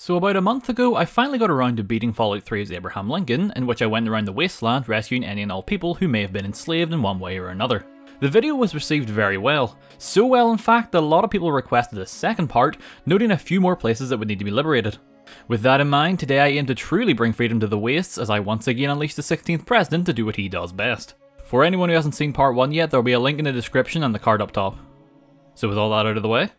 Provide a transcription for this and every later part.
So about a month ago, I finally got around to beating Fallout 3's Abraham Lincoln, in which I went around the wasteland rescuing any and all people who may have been enslaved in one way or another. The video was received very well. So well in fact that a lot of people requested a second part, noting a few more places that would need to be liberated. With that in mind, today I aim to truly bring freedom to the wastes as I once again unleash the 16th president to do what he does best. For anyone who hasn't seen part 1 yet, there will be a link in the description and the card up top. So with all that out of the way,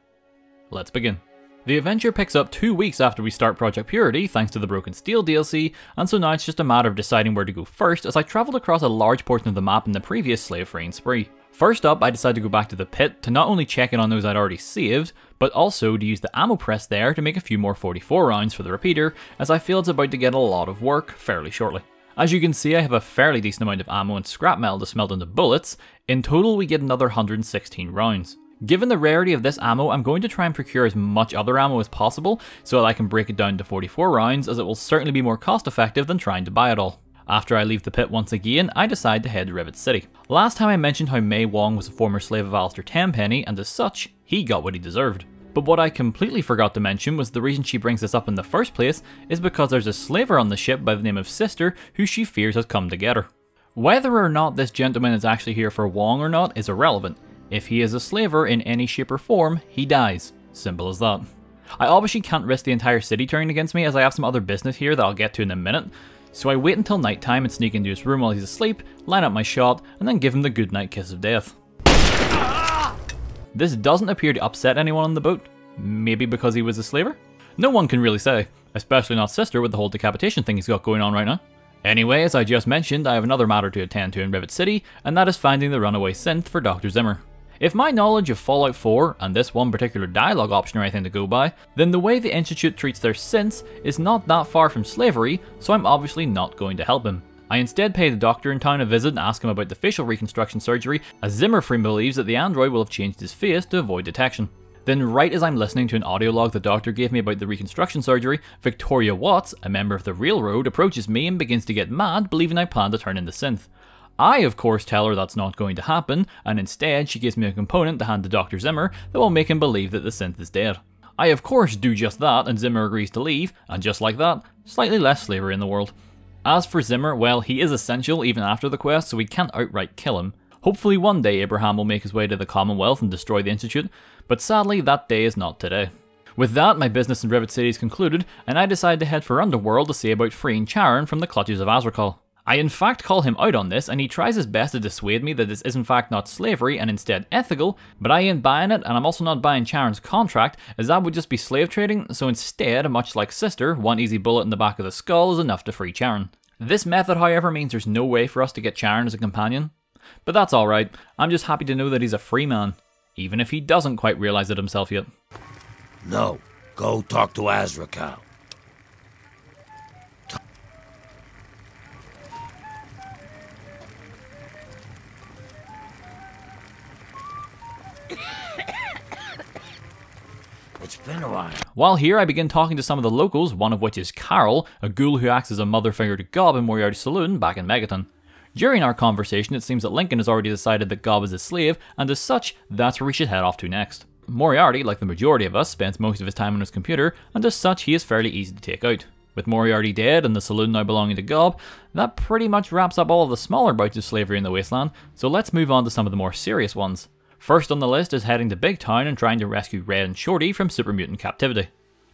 let's begin. The adventure picks up 2 weeks after we start Project Purity thanks to the Broken Steel DLC, and so now it's just a matter of deciding where to go first as I travelled across a large portion of the map in the previous slave freeing spree. First up, I decided to go back to the pit to not only check in on those I'd already saved, but also to use the ammo press there to make a few more 44 rounds for the repeater, as I feel it's about to get a lot of work fairly shortly. As you can see, I have a fairly decent amount of ammo and scrap metal to smelt into bullets. In total, we get another 116 rounds. Given the rarity of this ammo, I'm going to try and procure as much other ammo as possible so that I can break it down to 44 rounds, as it will certainly be more cost effective than trying to buy it all. After I leave the pit once again, I decide to head to Rivet City. Last time I mentioned how Mei Wong was a former slave of Alistair Tenpenny, and as such, he got what he deserved. But what I completely forgot to mention was the reason she brings this up in the first place is because there's a slaver on the ship by the name of Sister who she fears has come to get her. Whether or not this gentleman is actually here for Wong or not is irrelevant. If he is a slaver in any shape or form, he dies. Simple as that. I obviously can't risk the entire city turning against me as I have some other business here that I'll get to in a minute, so I wait until night time and sneak into his room while he's asleep, line up my shot, and then give him the goodnight kiss of death. This doesn't appear to upset anyone on the boat. Maybe because he was a slaver? No one can really say, especially not Sister with the whole decapitation thing he's got going on right now. Anyway, as I just mentioned, I have another matter to attend to in Rivet City, and that is finding the Runaway Synth for Dr. Zimmer. If my knowledge of Fallout 4 and this one particular dialogue option are anything to go by, then the way the Institute treats their synths is not that far from slavery, so I'm obviously not going to help him. I instead pay the doctor in town a visit and ask him about the facial reconstruction surgery, as Zimmer believes that the android will have changed his face to avoid detection. Then right as I'm listening to an audio log the doctor gave me about the reconstruction surgery, Victoria Watts, a member of the Railroad, approaches me and begins to get mad, believing I plan to turn into Synth. I, of course, tell her that's not going to happen, and instead she gives me a component to hand to Dr. Zimmer that will make him believe that the synth is dead. I, of course, do just that, and Zimmer agrees to leave, and just like that, slightly less slavery in the world. As for Zimmer, well, he is essential even after the quest, so we can't outright kill him. Hopefully one day Abraham will make his way to the Commonwealth and destroy the Institute, but sadly that day is not today. With that, my business in Rivet City is concluded, and I decide to head for Underworld to see about freeing Charon from the clutches of Azrakal. I in fact call him out on this, and he tries his best to dissuade me that this is in fact not slavery and instead ethical, but I ain't buying it, and I'm also not buying Charon's contract, as that would just be slave trading, so instead, much like Sister, one easy bullet in the back of the skull is enough to free Charon. This method, however, means there's no way for us to get Charon as a companion. But that's alright, I'm just happy to know that he's a free man, even if he doesn't quite realise it himself yet. No, go talk to Azrakal. It's been a while. While here, I begin talking to some of the locals, one of which is Carol, a ghoul who acts as a mother figure to Gob in Moriarty's saloon back in Megaton. During our conversation, it seems that Lincoln has already decided that Gob is a slave, and as such, that's where we should head off to next. Moriarty, like the majority of us, spends most of his time on his computer, and as such, he is fairly easy to take out. With Moriarty dead and the saloon now belonging to Gob, that pretty much wraps up all of the smaller bouts of slavery in the wasteland, so let's move on to some of the more serious ones. First on the list is heading to Big Town and trying to rescue Red and Shorty from super mutant captivity.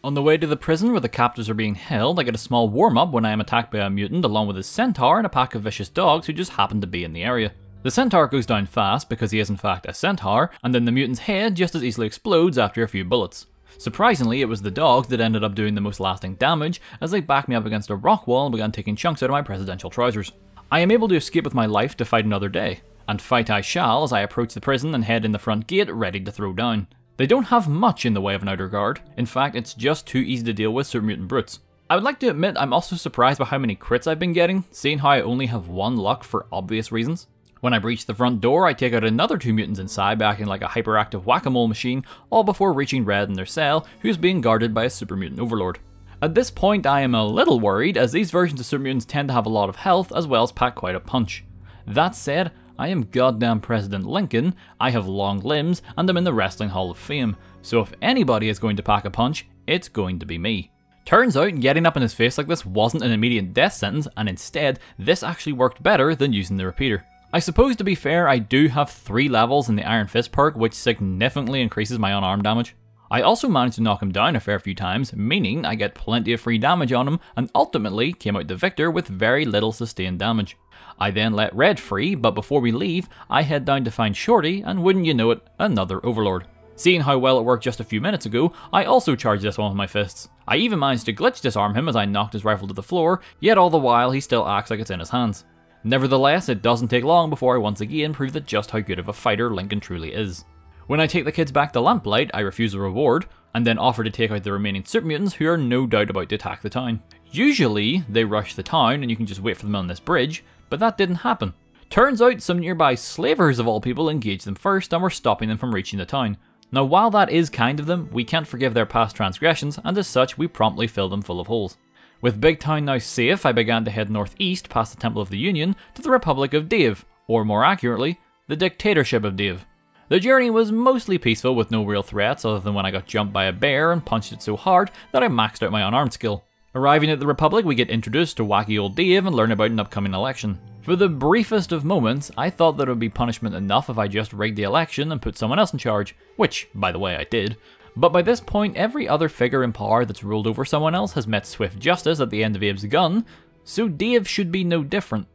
On the way to the prison where the captives are being held, I get a small warm-up when I am attacked by a mutant along with his centaur and a pack of vicious dogs who just happen to be in the area. The centaur goes down fast because he is in fact a centaur, and then the mutant's head just as easily explodes after a few bullets. Surprisingly, it was the dogs that ended up doing the most lasting damage as they backed me up against a rock wall and began taking chunks out of my presidential trousers. I am able to escape with my life to fight another day. And fight I shall as I approach the prison and head in the front gate ready to throw down. They don't have much in the way of an outer guard. In fact, it's just too easy to deal with super mutant brutes. I would like to admit I'm also surprised by how many crits I've been getting, seeing how I only have 1 luck for obvious reasons. When I breach the front door, I take out another 2 mutants inside by acting like a hyperactive whack-a-mole machine, all before reaching Red in their cell, who's being guarded by a super mutant overlord. At this point I am a little worried, as these versions of super mutants tend to have a lot of health as well as pack quite a punch. That said, I am goddamn President Lincoln, I have long limbs, and I'm in the Wrestling Hall of Fame, so if anybody is going to pack a punch, it's going to be me. Turns out getting up in his face like this wasn't an immediate death sentence, and instead this actually worked better than using the repeater. I suppose to be fair, I do have 3 levels in the Iron Fist perk, which significantly increases my unarmed damage. I also managed to knock him down a fair few times, meaning I get plenty of free damage on him and ultimately came out the victor with very little sustained damage. I then let Red free, but before we leave, I head down to find Shorty, and wouldn't you know it, another Overlord. Seeing how well it worked just a few minutes ago, I also charged this one with my fists. I even managed to glitch disarm him as I knocked his rifle to the floor, yet all the while he still acts like it's in his hands. Nevertheless, it doesn't take long before I once again prove that just how good of a fighter Lincoln truly is. When I take the kids back to Lamplight, I refuse a reward, and then offer to take out the remaining super mutants who are no doubt about to attack the town. Usually, they rush the town and you can just wait for them on this bridge, but that didn't happen. Turns out some nearby slavers of all people engaged them first and were stopping them from reaching the town. Now while that is kind of them, we can't forgive their past transgressions, and as such we promptly fill them full of holes. With Big Town now safe, I began to head northeast past the Temple of the Union to the Republic of Dave, or more accurately, the Dictatorship of Dave. The journey was mostly peaceful with no real threats other than when I got jumped by a bear and punched it so hard that I maxed out my unarmed skill. Arriving at the Republic, we get introduced to wacky old Dave and learn about an upcoming election. For the briefest of moments, I thought that it would be punishment enough if I just rigged the election and put someone else in charge, which, by the way, I did. But by this point, every other figure in power that's ruled over someone else has met swift justice at the end of Abe's gun, so Dave should be no different.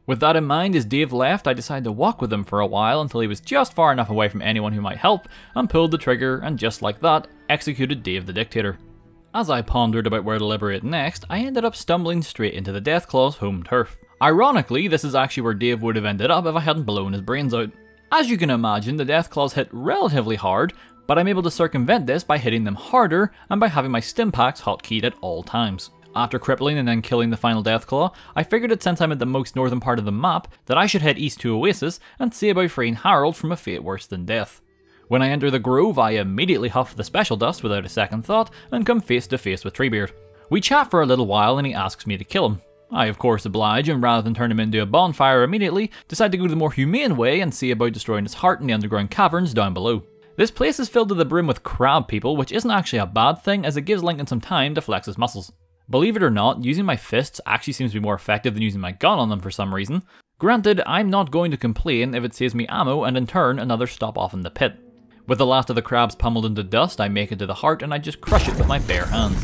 With that in mind, as Dave left, I decided to walk with him for a while until he was just far enough away from anyone who might help, and pulled the trigger, and just like that, executed Dave the Dictator. As I pondered about where to liberate next, I ended up stumbling straight into the Deathclaw's home turf. Ironically, this is actually where Dave would have ended up if I hadn't blown his brains out. As you can imagine, the Deathclaws hit relatively hard, but I'm able to circumvent this by hitting them harder and by having my stim packs hotkeyed at all times. After crippling and then killing the final Deathclaw, I figured that since I'm at the most northern part of the map, that I should head east to Oasis and see about freeing Harold from a fate worse than death. When I enter the Grove, I immediately huff the special dust without a second thought and come face to face with Treebeard. We chat for a little while and he asks me to kill him. I of course oblige, and rather than turn him into a bonfire immediately, decide to go the more humane way and see about destroying his heart in the underground caverns down below. This place is filled to the brim with crab people, which isn't actually a bad thing as it gives Lincoln some time to flex his muscles. Believe it or not, using my fists actually seems to be more effective than using my gun on them for some reason. Granted, I'm not going to complain if it saves me ammo and in turn another stop off in the pit. With the last of the crabs pummeled into dust, I make it to the heart and I just crush it with my bare hands.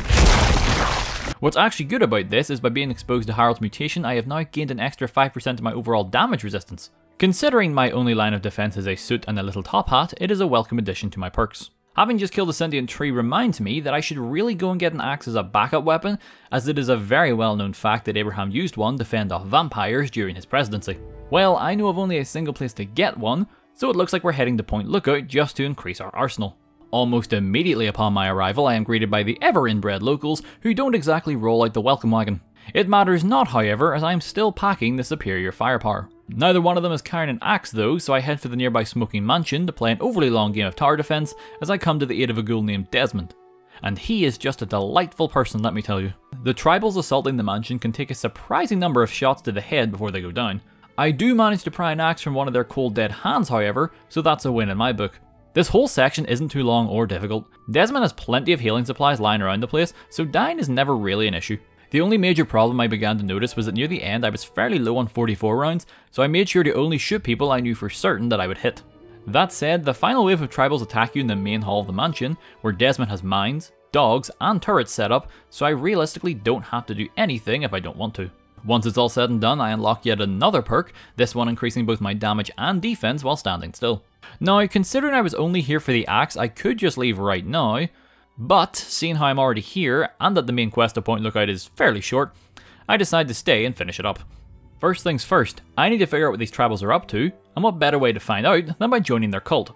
What's actually good about this is by being exposed to Harold's mutation, I have now gained an extra 5% of my overall damage resistance. Considering my only line of defense is a suit and a little top hat, it is a welcome addition to my perks. Having just killed a sentient tree reminds me that I should really go and get an axe as a backup weapon, as it is a very well known fact that Abraham used one to fend off vampires during his presidency. Well, I know of only a single place to get one, so it looks like we're heading to Point Lookout just to increase our arsenal. Almost immediately upon my arrival, I am greeted by the ever-inbred locals who don't exactly roll out the welcome wagon. It matters not, however, as I am still packing the superior firepower. Neither one of them is carrying an axe though, so I head for the nearby smoking mansion to play an overly long game of tower defense as I come to the aid of a ghoul named Desmond. And he is just a delightful person, let me tell you. The tribals assaulting the mansion can take a surprising number of shots to the head before they go down. I do manage to pry an axe from one of their cold dead hands, however, so that's a win in my book. This whole section isn't too long or difficult. Desmond has plenty of healing supplies lying around the place, so dying is never really an issue. The only major problem I began to notice was that near the end I was fairly low on 44 rounds, so I made sure to only shoot people I knew for certain that I would hit. That said, the final wave of tribals attack you in the main hall of the mansion, where Desmond has mines, dogs, and turrets set up, so I realistically don't have to do anything if I don't want to. Once it's all said and done, I unlock yet another perk, this one increasing both my damage and defense while standing still. Now, considering I was only here for the axe, I could just leave right now, but seeing how I'm already here, and that the main quest to Point Lookout is fairly short, I decide to stay and finish it up. First things first, I need to figure out what these tribals are up to, and what better way to find out than by joining their cult.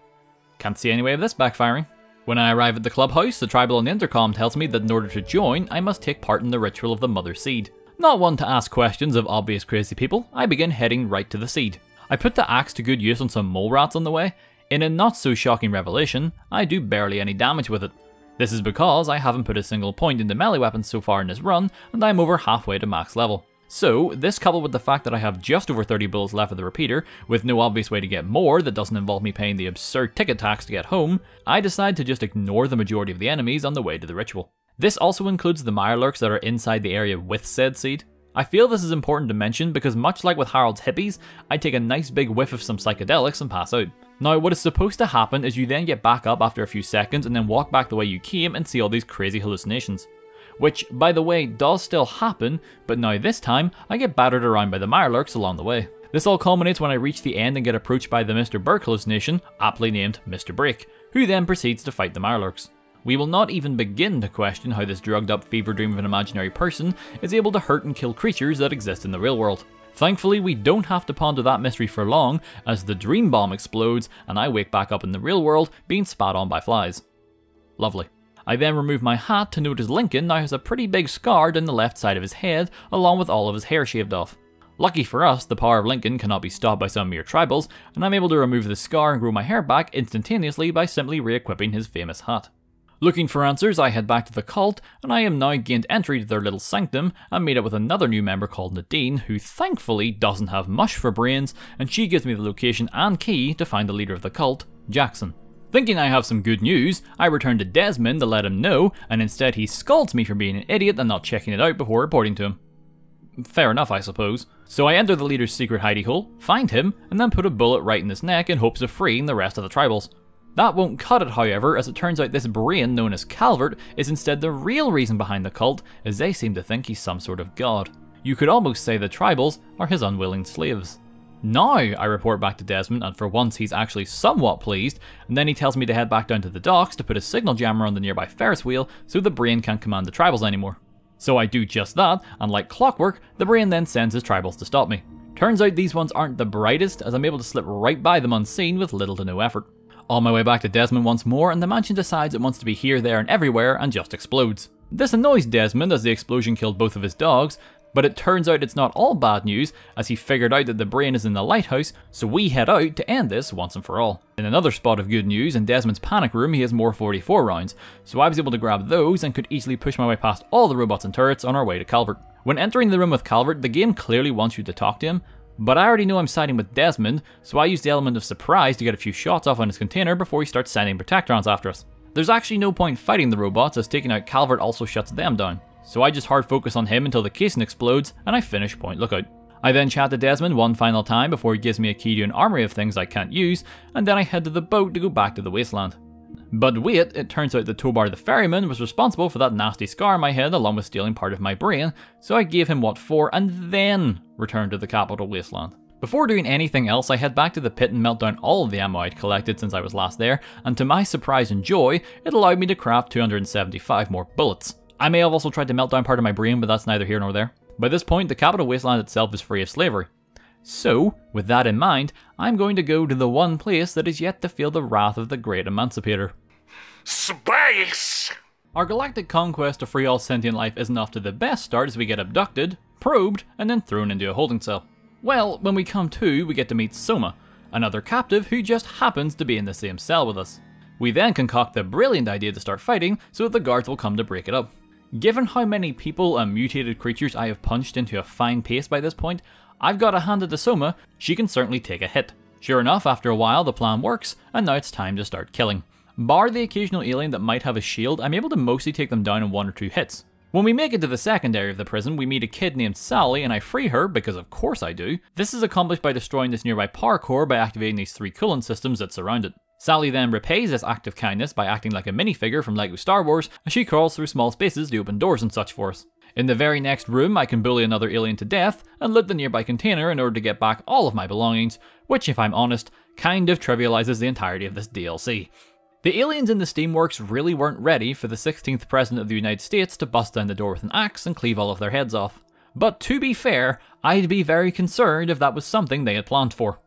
Can't see any way of this backfiring. When I arrive at the clubhouse, the tribal on the intercom tells me that in order to join, I must take part in the ritual of the Mother Seed. Not one to ask questions of obvious crazy people, I begin heading right to the seed. I put the axe to good use on some mole rats on the way. In a not so shocking revelation, I do barely any damage with it. This is because I haven't put a single point into melee weapons so far in this run, and I'm over halfway to max level. So, this coupled with the fact that I have just over 30 bullets left of the repeater, with no obvious way to get more that doesn't involve me paying the absurd ticket tax to get home, I decide to just ignore the majority of the enemies on the way to the ritual. This also includes the Mirelurks that are inside the area with said seed. I feel this is important to mention because much like with Harold's hippies, I take a nice big whiff of some psychedelics and pass out. Now what is supposed to happen is you then get back up after a few seconds and then walk back the way you came and see all these crazy hallucinations. Which, by the way, does still happen, but now this time, I get battered around by the Mirelurks along the way. This all culminates when I reach the end and get approached by the Mr. Burke hallucination, aptly named Mr. Break, who then proceeds to fight the Mirelurks. We will not even begin to question how this drugged up fever dream of an imaginary person is able to hurt and kill creatures that exist in the real world. Thankfully, we don't have to ponder that mystery for long, as the dream bomb explodes and I wake back up in the real world being spat on by flies. Lovely. I then remove my hat to notice Lincoln now has a pretty big scar down the left side of his head, along with all of his hair shaved off. Lucky for us, the power of Lincoln cannot be stopped by some mere tribals, and I'm able to remove the scar and grow my hair back instantaneously by simply re-equipping his famous hat. Looking for answers, I head back to the cult, and I am now gained entry to their little sanctum and meet up with another new member called Nadine, who thankfully doesn't have much for brains, and she gives me the location and key to find the leader of the cult, Jackson. Thinking I have some good news, I return to Desmond to let him know, and instead he scolds me for being an idiot and not checking it out before reporting to him. Fair enough, I suppose. So I enter the leader's secret hidey hole, find him, and then put a bullet right in his neck in hopes of freeing the rest of the tribals. That won't cut it, however, as it turns out this brain known as Calvert is instead the real reason behind the cult, as they seem to think he's some sort of god. You could almost say the tribals are his unwilling slaves. Now, I report back to Desmond, and for once he's actually somewhat pleased, and then he tells me to head back down to the docks to put a signal jammer on the nearby Ferris wheel so the brain can't command the tribals anymore. So I do just that, and like clockwork, the brain then sends his tribals to stop me. Turns out these ones aren't the brightest, as I'm able to slip right by them unseen with little to no effort. On my way back to Desmond once more, and the mansion decides it wants to be here, there and everywhere and just explodes. This annoys Desmond as the explosion killed both of his dogs, but it turns out it's not all bad news as he figured out that the brain is in the lighthouse, so we head out to end this once and for all. In another spot of good news, in Desmond's panic room he has more 44 rounds, so I was able to grab those and could easily push my way past all the robots and turrets on our way to Calvert. When entering the room with Calvert, the game clearly wants you to talk to him, but I already know I'm siding with Desmond, so I use the element of surprise to get a few shots off on his container before he starts sending Protectrons after us. There's actually no point fighting the robots, as taking out Calvert also shuts them down, so I just hard focus on him until the casing explodes and I finish Point Lookout. I then chat to Desmond one final time before he gives me a key to an armory of things I can't use, and then I head to the boat to go back to the wasteland. But wait, it turns out that Tobar the ferryman was responsible for that nasty scar on my head along with stealing part of my brain, so I gave him what for and then returned to the capital wasteland. Before doing anything else, I head back to the pit and melt down all of the ammo I'd collected since I was last there, and to my surprise and joy, it allowed me to craft 275 more bullets. I may have also tried to melt down part of my brain, but that's neither here nor there. By this point, the capital wasteland itself is free of slavery. So, with that in mind, I'm going to go to the one place that is yet to feel the wrath of the great emancipator. Space! Our galactic conquest to free all sentient life isn't off to the best start as we get abducted, probed, and then thrown into a holding cell. Well, when we come to, we get to meet Soma, another captive who just happens to be in the same cell with us. We then concoct the brilliant idea to start fighting so that the guards will come to break it up. Given how many people and mutated creatures I have punched into a fine pace by this point, I've got to hand it to Soma, she can certainly take a hit. Sure enough, after a while the plan works, and now it's time to start killing. Bar the occasional alien that might have a shield, I'm able to mostly take them down in 1 or 2 hits. When we make it to the second area of the prison, we meet a kid named Sally and I free her, because of course I do. This is accomplished by destroying this nearby power core by activating these 3 coolant systems that surround it. Sally then repays this act of kindness by acting like a minifigure from LEGO Star Wars, as she crawls through small spaces to open doors and such for us. In the very next room, I can bully another alien to death and loot the nearby container in order to get back all of my belongings, which if I'm honest, kind of trivializes the entirety of this DLC. The aliens in the Steamworks really weren't ready for the 16th President of the United States to bust down the door with an axe and cleave all of their heads off. But to be fair, I'd be very concerned if that was something they had planned for.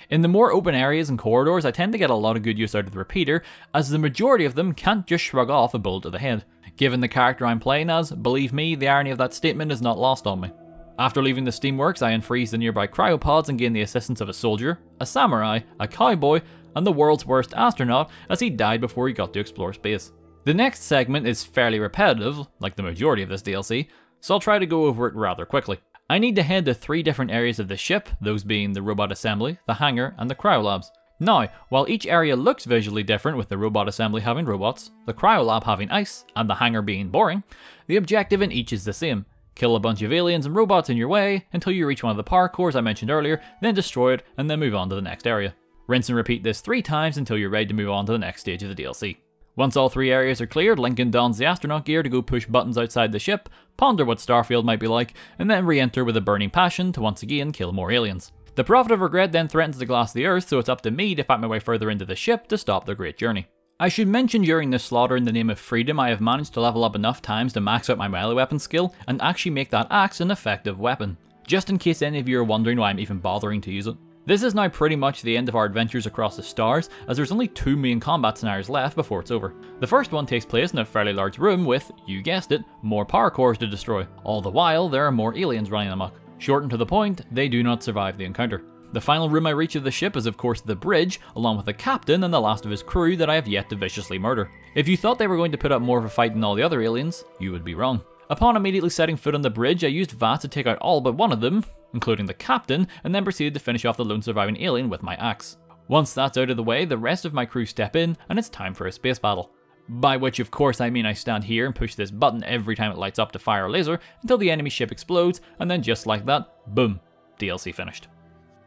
In the more open areas and corridors, I tend to get a lot of good use out of the repeater, as the majority of them can't just shrug off a bullet to the head. Given the character I'm playing as, believe me, the irony of that statement is not lost on me. After leaving the Steamworks, I unfreeze the nearby cryopods and gain the assistance of a soldier, a samurai, a cowboy, and the world's worst astronaut as he died before he got to explore space. The next segment is fairly repetitive, like the majority of this DLC, so I'll try to go over it rather quickly. I need to head to 3 different areas of the ship, those being the robot assembly, the hangar, and the cryo labs. Now, while each area looks visually different with the robot assembly having robots, the cryolab having ice, and the hangar being boring, the objective in each is the same. Kill a bunch of aliens and robots in your way until you reach one of the parkours I mentioned earlier, then destroy it and then move on to the next area. Rinse and repeat this 3 times until you're ready to move on to the next stage of the DLC. Once all 3 areas are cleared, Lincoln dons the astronaut gear to go push buttons outside the ship, ponder what Starfield might be like, and then re-enter with a burning passion to once again kill more aliens. The Prophet of Regret then threatens to glass the Earth, so it's up to me to fight my way further into the ship to stop their great journey. I should mention during this slaughter in the name of freedom I have managed to level up enough times to max out my melee weapon skill and actually make that axe an effective weapon, just in case any of you are wondering why I'm even bothering to use it. This is now pretty much the end of our adventures across the stars, as there's only 2 main combat scenarios left before it's over. The first one takes place in a fairly large room with, you guessed it, more power cores to destroy. All the while, there are more aliens running amok. Short and to the point, they do not survive the encounter. The final room I reach of the ship is of course the bridge, along with the captain and the last of his crew that I have yet to viciously murder. If you thought they were going to put up more of a fight than all the other aliens, you would be wrong. Upon immediately setting foot on the bridge, I used VATS to take out all but one of them, including the captain, and then proceeded to finish off the lone surviving alien with my axe. Once that's out of the way, the rest of my crew step in, and it's time for a space battle. By which of course I mean I stand here and push this button every time it lights up to fire a laser until the enemy ship explodes, and then just like that, boom, DLC finished.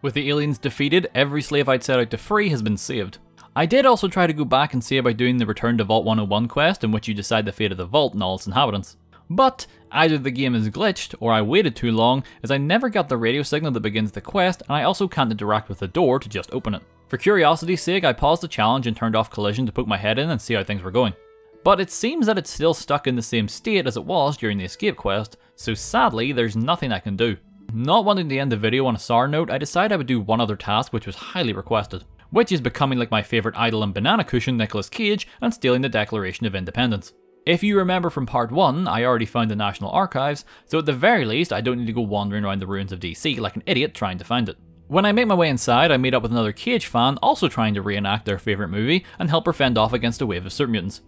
With the aliens defeated, every slave I'd set out to free has been saved. I did also try to go back and see about doing the Return to Vault 101 quest, in which you decide the fate of the vault and all its inhabitants. But either the game is glitched, or I waited too long, as I never got the radio signal that begins the quest, and I also can't interact with the door to just open it. For curiosity's sake, I paused the challenge and turned off collision to poke my head in and see how things were going. But it seems that it's still stuck in the same state as it was during the escape quest, so sadly there's nothing I can do. Not wanting to end the video on a sour note, I decided I would do one other task which was highly requested, which is becoming like my favourite idol and banana cushion Nicolas Cage and stealing the Declaration of Independence. If you remember from part 1, I already found the National Archives, so at the very least I don't need to go wandering around the ruins of DC like an idiot trying to find it. When I make my way inside, I meet up with another Cage fan also trying to reenact their favourite movie and help her fend off against a wave of super mutants.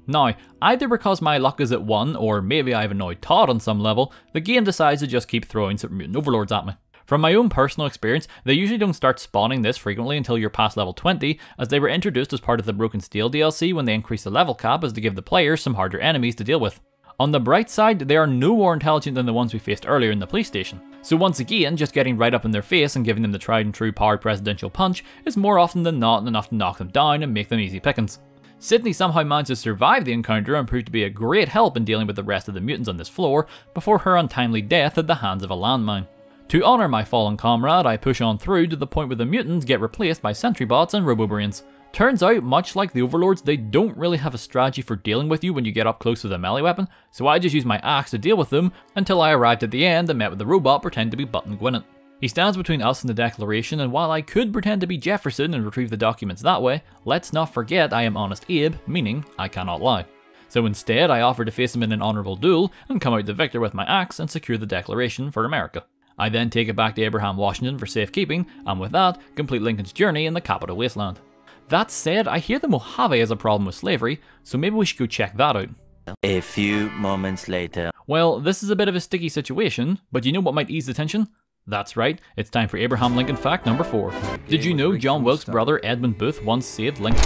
Now, either because my luck is at 1, or maybe I've annoyed Todd on some level, the game decides to just keep throwing super mutant overlords at me. From my own personal experience, they usually don't start spawning this frequently until you're past level 20, as they were introduced as part of the Broken Steel DLC when they increased the level cap as to give the players some harder enemies to deal with. On the bright side, they are no more intelligent than the ones we faced earlier in the police station. So once again, just getting right up in their face and giving them the tried and true powered presidential punch is more often than not enough to knock them down and make them easy pickings. Sydney somehow managed to survive the encounter and proved to be a great help in dealing with the rest of the mutants on this floor before her untimely death at the hands of a landmine. To honour my fallen comrade, I push on through to the point where the mutants get replaced by sentry bots and robobrains. Turns out, much like the overlords, they don't really have a strategy for dealing with you when you get up close with a melee weapon, so I just used my axe to deal with them until I arrived at the end and met with the robot pretending to be Button Gwyneth. He stands between us and the Declaration, and while I could pretend to be Jefferson and retrieve the documents that way, let's not forget I am Honest Abe, meaning I cannot lie. So instead, I offered to face him in an honourable duel and come out the victor with my axe and secure the Declaration for America. I then take it back to Abraham, Washington for safekeeping, and with that, complete Lincoln's journey in the capital wasteland. That said, I hear the Mojave has a problem with slavery, so maybe we should go check that out. A few moments later. Well, this is a bit of a sticky situation, but you know what might ease the tension? That's right, it's time for Abraham Lincoln fact number 4. Did you know John Wilkes' brother Edmund Booth once saved Lincoln?